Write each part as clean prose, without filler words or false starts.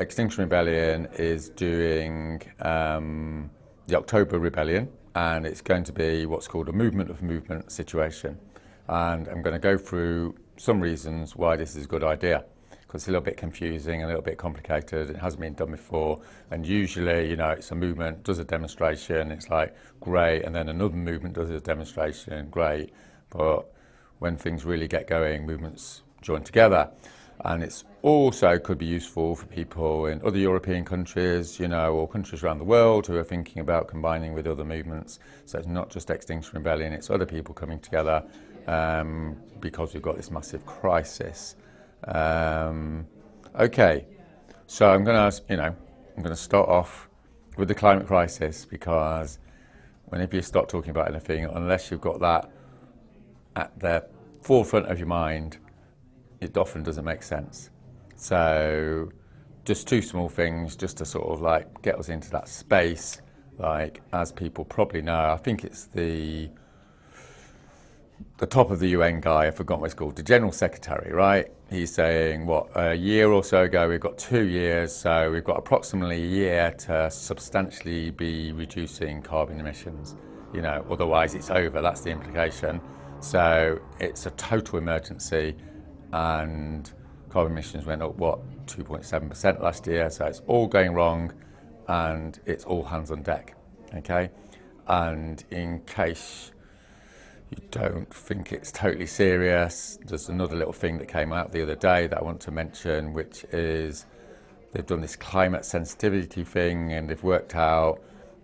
Extinction Rebellion is doing the October Rebellion, and it's going to be what's called a movement of movement situation. And I'm going to go through some reasons why this is a good idea, because it's a little bit confusing, a little bit complicated. It hasn't been done before, and usually, it's a movement does a demonstration, it's like great, and then another movement does a demonstration, great. But when things really get going, movements join together. And it's also could be useful for people in other European countries, or countries around the world who are thinking about combining with other movements. So it's not just Extinction Rebellion, it's other people coming together because we've got this massive crisis. Okay, so I'm going to start off with the climate crisis, because whenever you start talking about anything, unless you've got that at the forefront of your mind, it often doesn't make sense. So just two small things just to sort of get us into that space. As people probably know, I think it's the top of the UN guy, I forgot what it's called, the General Secretary, right? He's saying, a year or so ago, we've got 2 years, so we've got approximately a year to substantially be reducing carbon emissions. Otherwise it's over, that's the implication. So it's a total emergency, and carbon emissions went up, 2.7% last year, so it's all going wrong, and it's all hands on deck, okay? And in case you don't think it's totally serious, there's another little thing that came out the other day that I want to mention, which is they've done this climate sensitivity thing, and they've worked out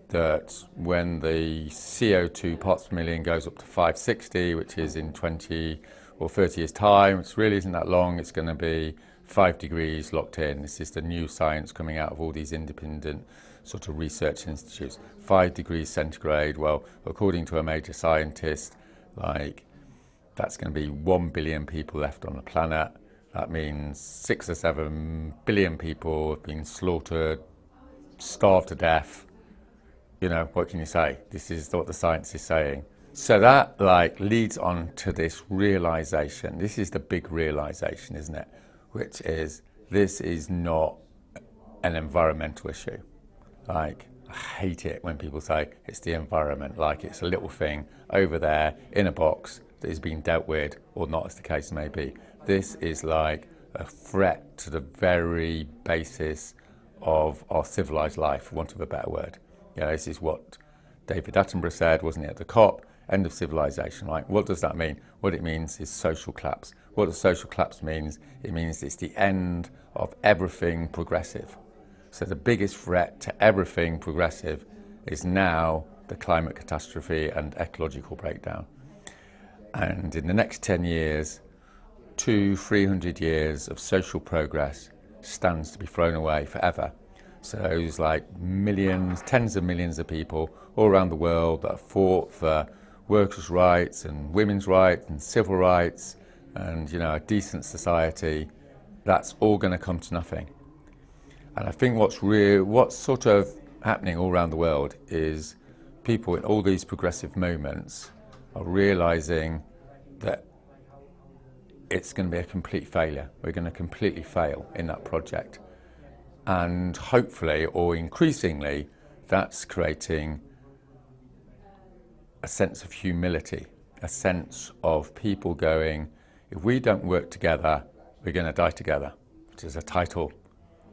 that when the CO2 parts per million goes up to 560, which is in 20 or 30 years' time, which really isn't that long, it's going to be 5 degrees locked in. This is the new science coming out of all these independent sort of research institutes. 5 degrees centigrade, according to a major scientist, that's going to be 1 billion people left on the planet. That means 6 or 7 billion people have been slaughtered, starved to death. What can you say? This is what the science is saying. So that leads on to this realization. This is the big realization, isn't it? Which is, this is not an environmental issue. I hate it when people say it's the environment, it's a little thing over there in a box that is being dealt with, or not, as the case may be. This is a threat to the very basis of our civilized life, for want of a better word. This is what David Attenborough said, wasn't it, at the COP, end of civilization. What does that mean? What it means is social collapse. What does social collapse means? It means it's the end of everything progressive. So the biggest threat to everything progressive is now the climate catastrophe and ecological breakdown. And in the next 10 years, 200-300 years of social progress stands to be thrown away forever. So those millions, tens of millions of people all around the world that have fought for workers' rights and women's rights and civil rights and, a decent society, that's all going to come to nothing. And I think what's sort of happening all around the world is people in all these progressive moments are realizing that it's going to be a complete failure. We're going to completely fail in that project. And hopefully, or increasingly, that's creating a sense of humility, a sense of people going, if we don't work together, we're going to die together, which is a title,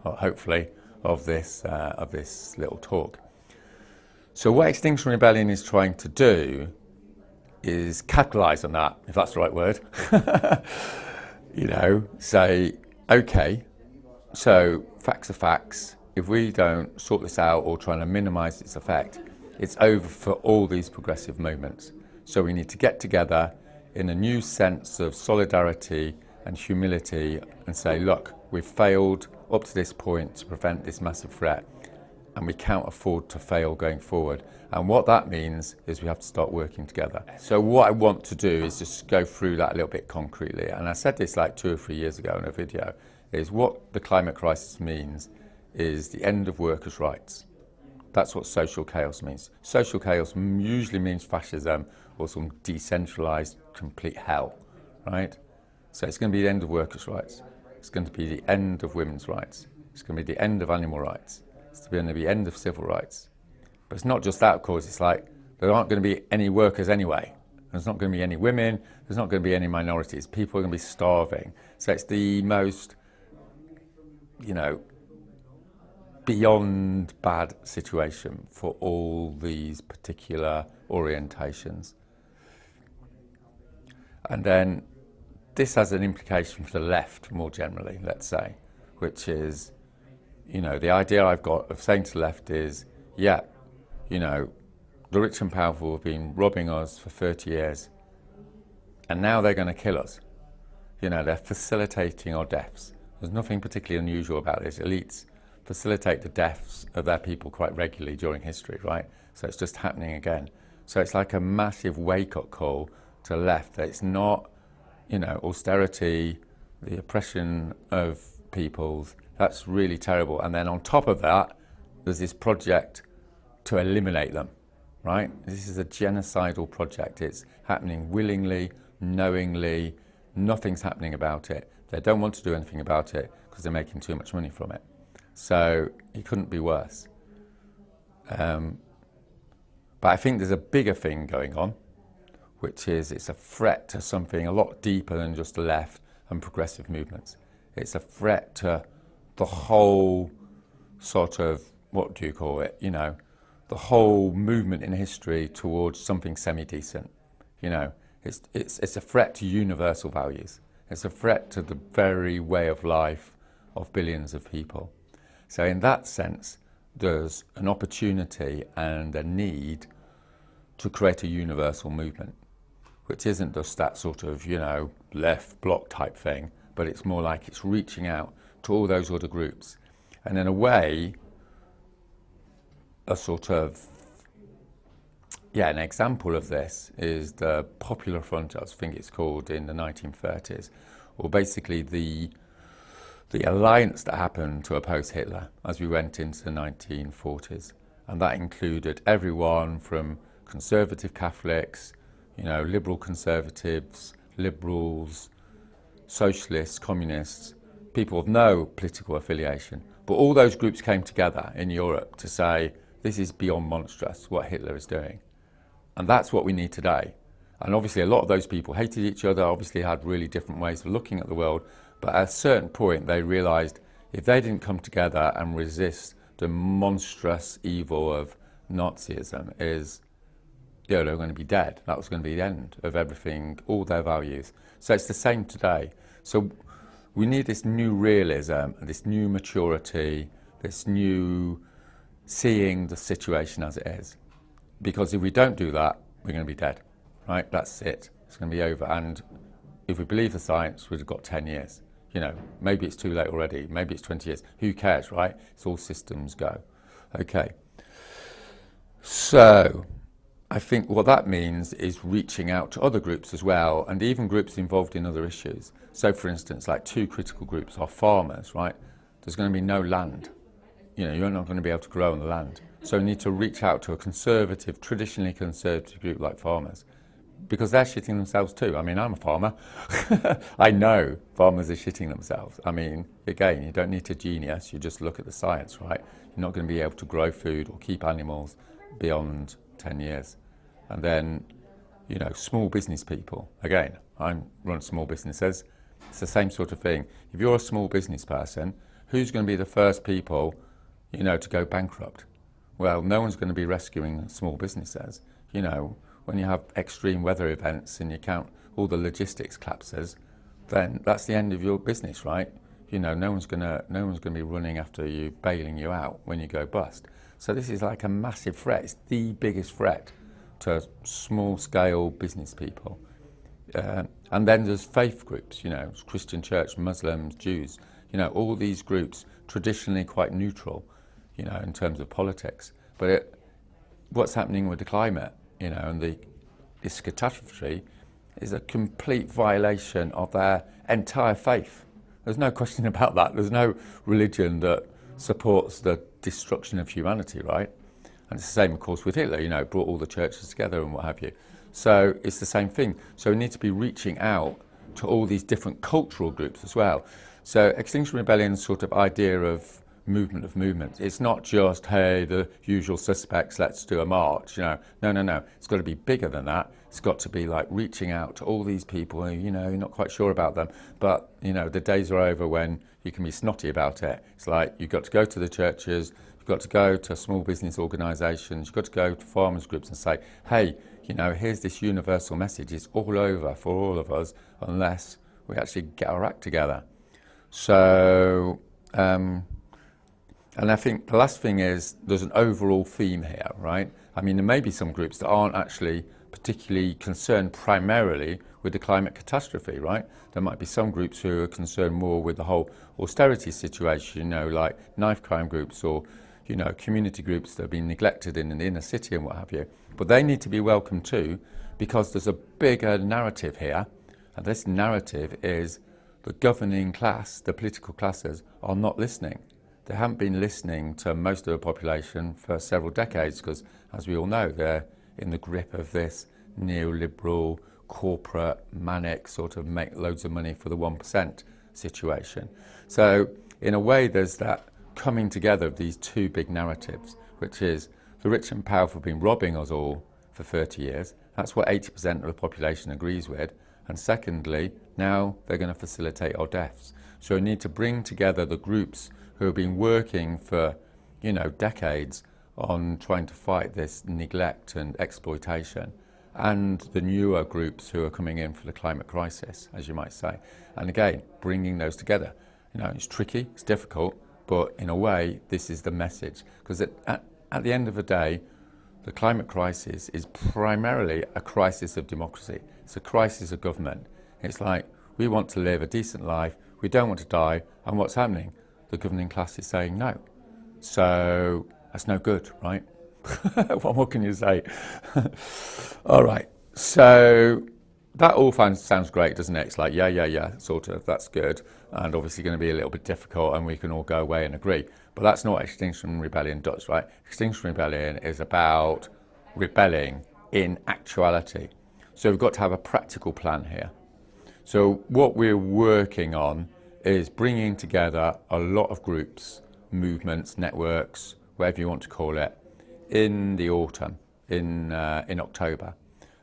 hopefully, of this little talk. So what Extinction Rebellion is trying to do is capitalise on that, if that's the right word. Say, okay, so facts are facts. If we don't sort this out or try to minimise its effect, it's over for all these progressive movements. So we need to get together in a new sense of solidarity and humility and say, look, we've failed up to this point to prevent this massive threat, and we can't afford to fail going forward. And what that means is we have to start working together. So what I want to do is just go through that a little bit concretely. And I said this 2 or 3 years ago in a video, is what the climate crisis means is the end of workers' rights. That's what social chaos means. Social chaos usually means fascism or some decentralized complete hell, right? So it's going to be the end of workers' rights. It's going to be the end of women's rights. It's going to be the end of animal rights. It's going to be the end of civil rights. But it's not just that, of course. It's like there aren't going to be any workers anyway. There's not going to be any women. There's not going to be any minorities. People are going to be starving. So it's the most, beyond bad situation for all these particular orientations. And then this has an implication for the left more generally, let's say, which is, the idea I've got of saying to the left is, the rich and powerful have been robbing us for 30 years, and now they're going to kill us. They're facilitating our deaths. There's nothing particularly unusual about this. Elites facilitate the deaths of their people quite regularly during history, right? So it's just happening again. So it's like a massive wake-up call to the left that it's not, austerity, the oppression of peoples, that's really terrible. And then on top of that, there's this project to eliminate them, right? This is a genocidal project. It's happening willingly, knowingly, nothing's happening about it. They don't want to do anything about it because they're making too much money from it. So it couldn't be worse. But I think there's a bigger thing going on, which is it's a threat to something a lot deeper than just the left and progressive movements. It's a threat to the whole sort of, what do you call it, the whole movement in history towards something semi-decent. It's a threat to universal values. It's a threat to the very way of life of billions of people. So in that sense, there's an opportunity and a need to create a universal movement, which isn't just that sort of, left bloc type thing, but it's more like it's reaching out to all those other groups. And in a way, a sort of, an example of this is the Popular Front, I think it's called, in the 1930s, or basically the alliance that happened to oppose Hitler as we went into the 1940s. And that included everyone from conservative Catholics, liberal conservatives, liberals, socialists, communists, people of no political affiliation. But all those groups came together in Europe to say, this is beyond monstrous, what Hitler is doing. And that's what we need today. And obviously a lot of those people hated each other, obviously had really different ways of looking at the world. But at a certain point, they realized if they didn't come together and resist the monstrous evil of Nazism, they're going to be dead. That was going to be the end of everything, all their values. So it's the same today. So we need this new realism, this new maturity, this new seeing the situation as it is. Because if we don't do that, we're going to be dead, right? That's it. It's going to be over. And if we believe the science, we've got 10 years. Maybe it's too late already. Maybe it's 20 years. Who cares, right? It's all systems go. Okay. So I think what that means is reaching out to other groups as well, and even groups involved in other issues. So for instance, like two critical groups are farmers, right? There's going to be no land. You're not going to be able to grow on the land. So you need to reach out to a conservative, traditionally conservative group like farmers, because they're shitting themselves too. I mean, I'm a farmer. I know farmers are shitting themselves. I mean, again, you don't need to genius, you just look at the science, right? You're not going to be able to grow food or keep animals beyond 10 years. And then, small business people. Again, I run small businesses. It's the same sort of thing. If you're a small business person, who's going to be the first people, to go bankrupt? Well, no one's going to be rescuing small businesses. When you have extreme weather events and you count all the logistics collapses, then that's the end of your business, right? No one's going to be running after you, bailing you out when you go bust. So this is like a massive threat. It's the biggest threat to small-scale business people. And then there's faith groups, Christian church, Muslims, Jews, all these groups traditionally quite neutral, in terms of politics. But what's happening with the climate, and this catastrophe is a complete violation of their entire faith. There's no question about that. There's no religion that supports the destruction of humanity, right? And it's the same, of course, with Hitler, brought all the churches together and what have you. So it's the same thing. So we need to be reaching out to all these different cultural groups as well. So Extinction Rebellion's sort of idea of movement of movements. It's not just, hey, the usual suspects, let's do a march, No, no, no. It's got to be bigger than that. It's got to be like reaching out to all these people who, you're not quite sure about them, but, the days are over when you can be snotty about it. It's like you've got to go to the churches, you've got to go to small business organisations, you've got to go to farmers groups and say, hey, here's this universal message. It's all over for all of us unless we actually get our act together. So, and I think the last thing is there's an overall theme here, right? I mean, there may be some groups that aren't actually particularly concerned primarily with the climate catastrophe, right? There might be some groups who are concerned more with the whole austerity situation, like knife crime groups or, community groups that have been neglected in the inner city and what have you. But they need to be welcome too, because there's a bigger narrative here. And this narrative is the governing class, the political classes, are not listening. They haven't been listening to most of the population for several decades because, as we all know, they're in the grip of this neoliberal, corporate, manic sort of make loads of money for the 1% situation. So, in a way, there's that coming together of these two big narratives, which is the rich and powerful have been robbing us all for 30 years. That's what 80% of the population agrees with. And secondly, now they're going to facilitate our deaths. So we need to bring together the groups who have been working for, decades on trying to fight this neglect and exploitation, and the newer groups who are coming in for the climate crisis, as you might say. And again, bringing those together. It's tricky, it's difficult, but in a way, this is the message. Because at the end of the day, the climate crisis is primarily a crisis of democracy. It's a crisis of government. It's like, we want to live a decent life, we don't want to die, and what's happening? The governing class is saying no. So that's no good, right? What more can you say? All right, so that all sounds great, doesn't it? It's like, yeah, sort of, that's good. And obviously going to be a little bit difficult and we can all go away and agree. But that's not what Extinction Rebellion does, right? Extinction Rebellion is about rebelling in actuality. So we've got to have a practical plan here. So what we're working on is bringing together a lot of groups, movements, networks, whatever you want to call it, in the autumn, in October.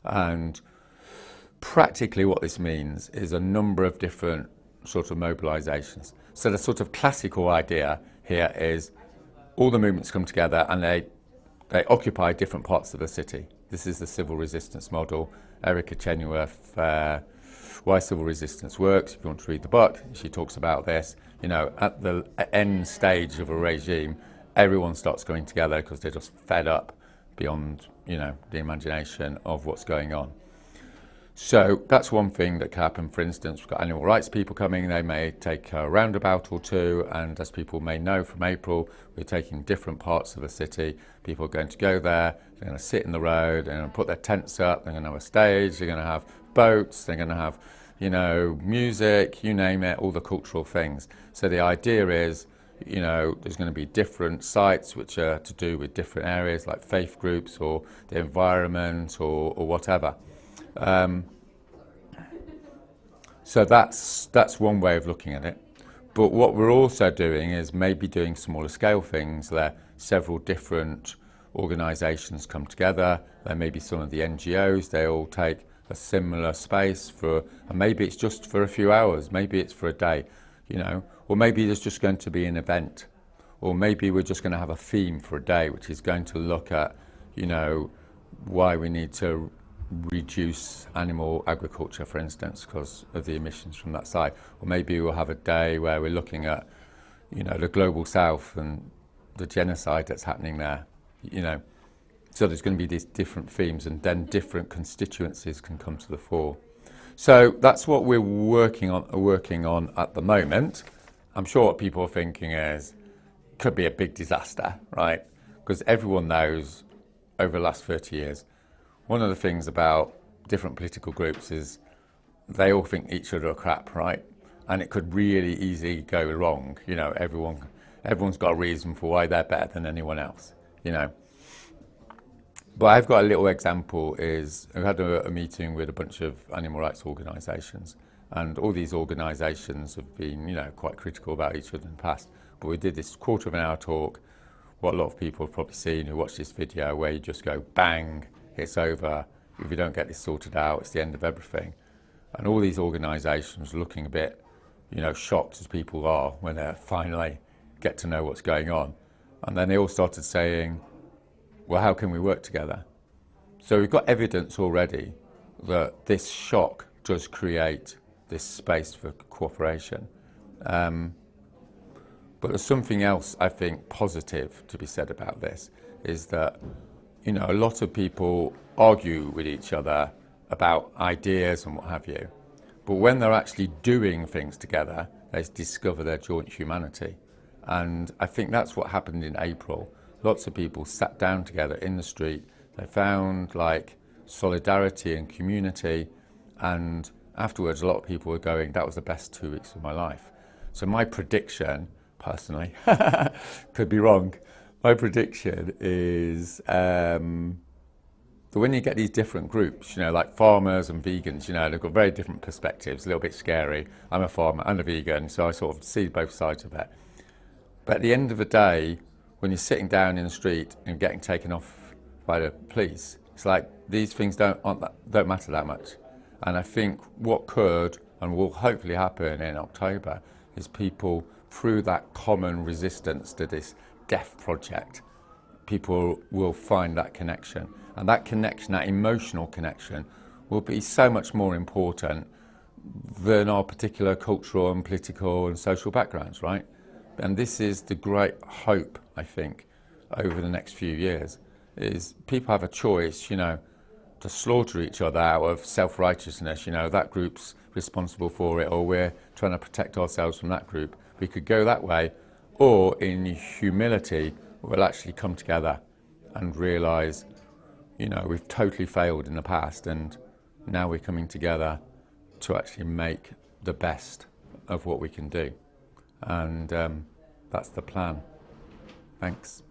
And practically what this means is a number of different sort of mobilisations. So the sort of classical idea here is all the movements come together and they occupy different parts of the city. This is the civil resistance model. Erica Chenoweth, Why Civil Resistance Works, if you want to read the book, she talks about this. At the end stage of a regime, everyone starts coming together because they're just fed up beyond, the imagination of what's going on. So that's one thing that can happen. For instance, we've got animal rights people coming. They may take a roundabout or two, and as people may know from April, we're taking different parts of the city. People are going to go there, they're going to sit in the road, they're going to put their tents up, they're going to have a stage, they're going to have boats, they're going to have, music, you name it, all the cultural things. So the idea is, there's going to be different sites which are to do with different areas like faith groups or the environment or whatever. So that's one way of looking at it. But what we're also doing is maybe doing smaller scale things where several different organisations come together. There may be some of the NGOs, they all take a similar space and maybe it's just for a few hours, maybe it's for a day, or maybe there's just going to be an event, or maybe we're just going to have a theme for a day which is going to look at, why we need to reduce animal agriculture, for instance, because of the emissions from that side. Or maybe we'll have a day where we're looking at, the global south and the genocide that's happening there, So there's going to be these different themes, and then different constituencies can come to the fore. So that's what we're working on at the moment. I'm sure what people are thinking is, could be a big disaster, right? Because everyone knows over the last 30 years, one of the things about different political groups is they all think each other are crap, right? And it could really easily go wrong. Everyone's got a reason for why they're better than anyone else, But I've got a little example is, we had a meeting with a bunch of animal rights organisations, and all these organisations have been, quite critical about each other in the past. But we did this quarter of an hour talk, what a lot of people have probably seen who watch this video, where you just go, bang, it's over. If you don't get this sorted out, it's the end of everything. And all these organisations are looking a bit, shocked as people are when they finally get to know what's going on. And then they all started saying, well, how can we work together? So we've got evidence already that this shock does create this space for cooperation. But there's something else, I think, positive to be said about this, is that, a lot of people argue with each other about ideas and what have you. But when they're actually doing things together, they discover their joint humanity. And I think that's what happened in April. Lots of people sat down together in the street. They found solidarity and community. And afterwards, a lot of people were going, that was the best 2 weeks of my life. So my prediction, personally, could be wrong. My prediction is that when you get these different groups, like farmers and vegans, they've got very different perspectives, a little bit scary. I'm a farmer and a vegan, so I sort of see both sides of it. But at the end of the day, when you're sitting down in the street and getting taken off by the police, it's like these things don't matter that much. And I think what could and will hopefully happen in October is people, through that common resistance to this death project, people will find that connection. And that connection, that emotional connection, will be so much more important than our particular cultural and political and social backgrounds, right? And this is the great hope, I think, over the next few years, is people have a choice, to slaughter each other out of self-righteousness, that group's responsible for it, or we're trying to protect ourselves from that group. We could go that way, or in humility, we'll actually come together and realise, we've totally failed in the past, and now we're coming together to actually make the best of what we can do. And that's the plan. Thanks.